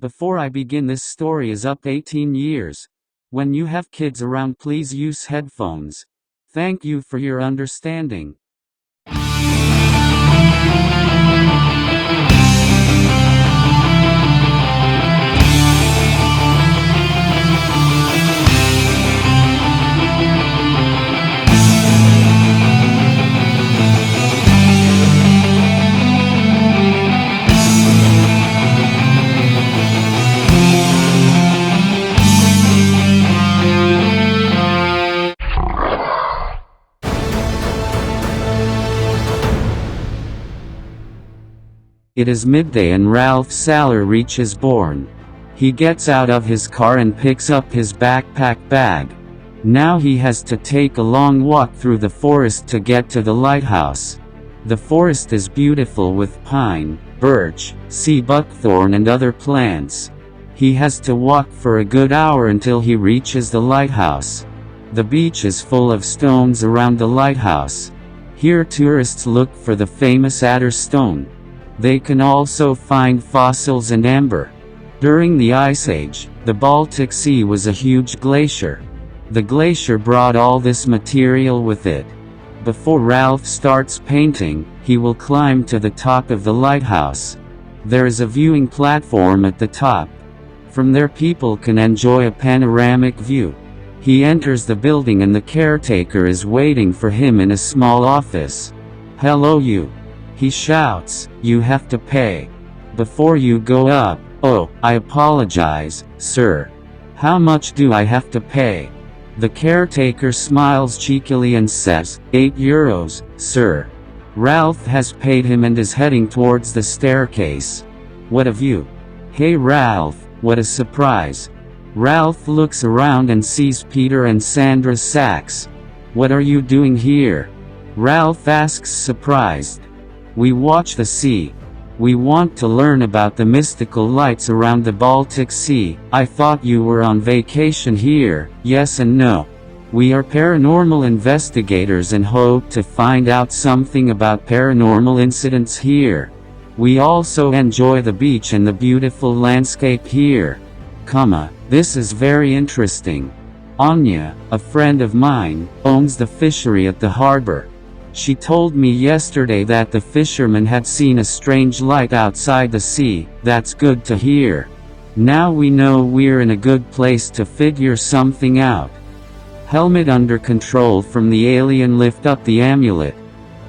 Before I begin, this story is up 18 years. When you have kids around, please use headphones. Thank you for your understanding. It is midday and Ralph Saller reaches Bourne. He gets out of his car and picks up his backpack bag. Now he has to take a long walk through the forest to get to the lighthouse. The forest is beautiful with pine, birch, sea buckthorn and other plants. He has to walk for a good hour until he reaches the lighthouse. The beach is full of stones around the lighthouse. Here tourists look for the famous Adder Stone. They can also find fossils and amber. During the Ice Age, the Baltic Sea was a huge glacier. The glacier brought all this material with it. Before Ralph starts painting, he will climb to the top of the lighthouse. There is a viewing platform at the top. From there people can enjoy a panoramic view. He enters the building and the caretaker is waiting for him in a small office. "Hello you," he shouts, "you have to pay. Before you go up." "Oh, I apologize, sir. How much do I have to pay?" The caretaker smiles cheekily and says, €8, sir." Ralph has paid him and is heading towards the staircase. What a view! "Hey Ralph, what a surprise." Ralph looks around and sees Peter and Sandra Sachs. "What are you doing here?" Ralph asks, surprised. "We watch the sea. We want to learn about the mystical lights around the Baltic Sea." "I thought you were on vacation here." "Yes and no. We are paranormal investigators and hope to find out something about paranormal incidents here. We also enjoy the beach and the beautiful landscape here. This is very interesting. Anya, a friend of mine, owns the fishery at the harbor. She told me yesterday that the fishermen had seen a strange light outside the sea." "That's good to hear. Now we know we're in a good place to figure something out." Helmet under control from the alien, lift up the amulet.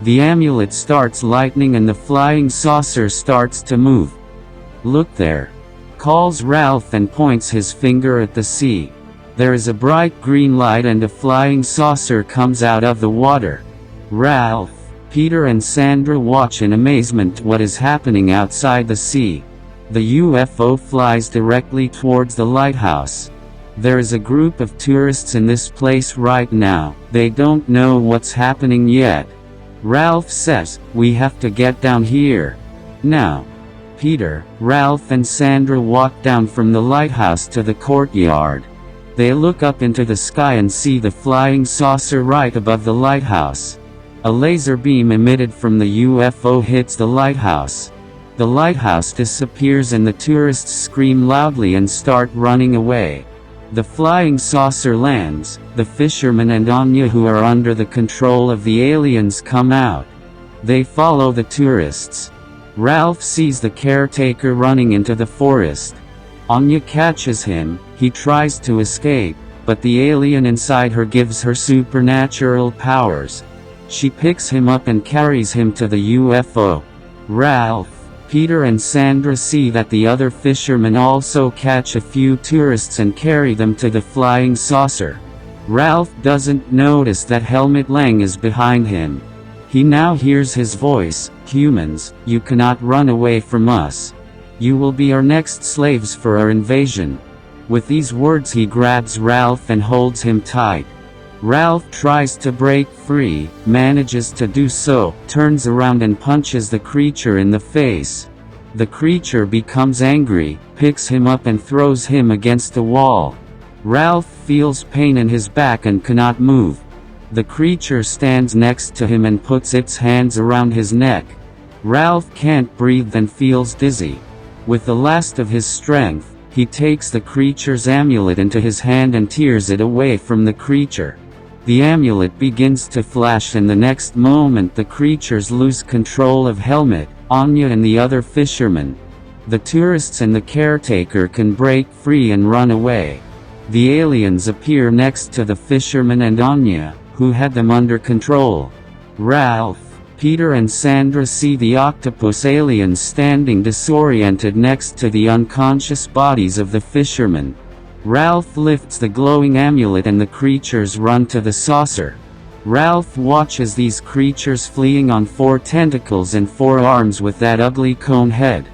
The amulet starts lightning and the flying saucer starts to move. "Look there," calls Ralph and points his finger at the sea. There is a bright green light and a flying saucer comes out of the water. Ralph, Peter and Sandra watch in amazement what is happening outside the sea. The UFO flies directly towards the lighthouse. There is a group of tourists in this place right now. They don't know what's happening yet. Ralph says, "We have to get down here now." Peter, Ralph and Sandra walk down from the lighthouse to the courtyard. They look up into the sky and see the flying saucer right above the lighthouse. A laser beam emitted from the UFO hits the lighthouse. The lighthouse disappears and the tourists scream loudly and start running away. The flying saucer lands. The fishermen and Anya, who are under the control of the aliens, come out. They follow the tourists. Ralph sees the caretaker running into the forest. Anya catches him. He tries to escape, but the alien inside her gives her supernatural powers. She picks him up and carries him to the UFO. Ralph, Peter and Sandra see that the other fishermen also catch a few tourists and carry them to the flying saucer. Ralph doesn't notice that Helmut Lang is behind him. He now hears his voice, "Humans, you cannot run away from us. You will be our next slaves for our invasion." With these words he grabs Ralph and holds him tight. Ralph tries to break free, manages to do so, turns around and punches the creature in the face. The creature becomes angry, picks him up and throws him against a wall. Ralph feels pain in his back and cannot move. The creature stands next to him and puts its hands around his neck. Ralph can't breathe and feels dizzy. With the last of his strength, he takes the creature's amulet into his hand and tears it away from the creature. The amulet begins to flash, and the next moment the creatures lose control of Helmut, Anya and the other fishermen. The tourists and the caretaker can break free and run away. The aliens appear next to the fishermen and Anya, who had them under control. Ralph, Peter and Sandra see the octopus aliens standing disoriented next to the unconscious bodies of the fishermen. Ralph lifts the glowing amulet and the creatures run to the saucer. Ralph watches these creatures fleeing on 4 tentacles and 4 arms with that ugly cone head.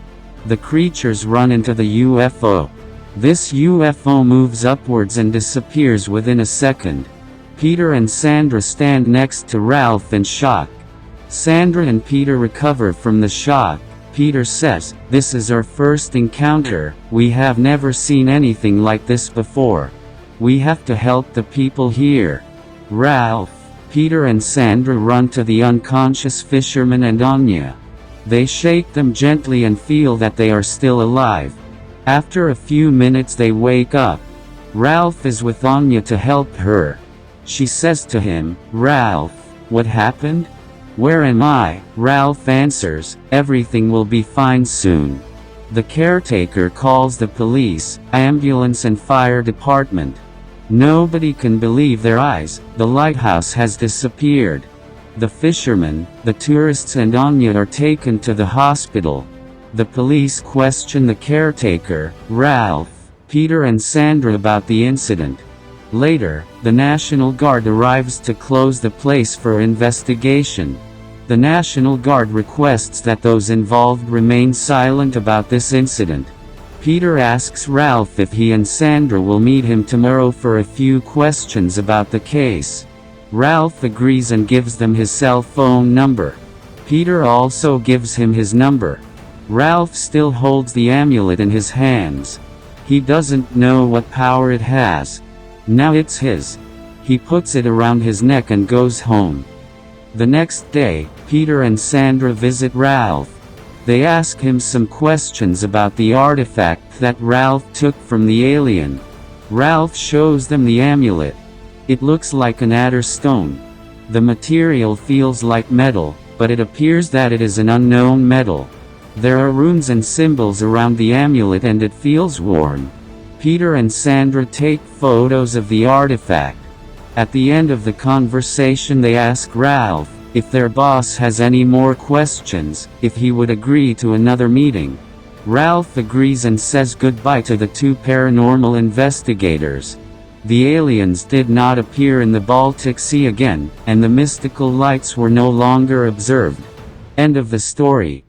The creatures run into the UFO. This UFO moves upwards and disappears within a second. Peter and Sandra stand next to Ralph in shock. Sandra and Peter recover from the shock. Peter says, "This is our first encounter, we have never seen anything like this before. We have to help the people here." Ralph, Peter and Sandra run to the unconscious fishermen and Anya. They shake them gently and feel that they are still alive. After a few minutes they wake up. Ralph is with Anya to help her. She says to him, "Ralph, what happened?" "Where am I?" Ralph answers, "Everything will be fine soon." The caretaker calls the police, ambulance and fire department. Nobody can believe their eyes, the lighthouse has disappeared. The fishermen, the tourists and Anya are taken to the hospital. The police question the caretaker, Ralph, Peter and Sandra about the incident. Later, the National Guard arrives to close the place for investigation. The National Guard requests that those involved remain silent about this incident. Peter asks Ralph if he and Sandra will meet him tomorrow for a few questions about the case. Ralph agrees and gives them his cell phone number. Peter also gives him his number. Ralph still holds the amulet in his hands. He doesn't know what power it has. Now it's his. He puts it around his neck and goes home. The next day, Peter and Sandra visit Ralph. They ask him some questions about the artifact that Ralph took from the alien. Ralph shows them the amulet. It looks like an adder stone. The material feels like metal, but it appears that it is an unknown metal. There are runes and symbols around the amulet and it feels warm. Peter and Sandra take photos of the artifact. At the end of the conversation they ask Ralph if their boss has any more questions, if he would agree to another meeting. Ralph agrees and says goodbye to the 2 paranormal investigators. The aliens did not appear in the Baltic Sea again, and the mystical lights were no longer observed. End of the story.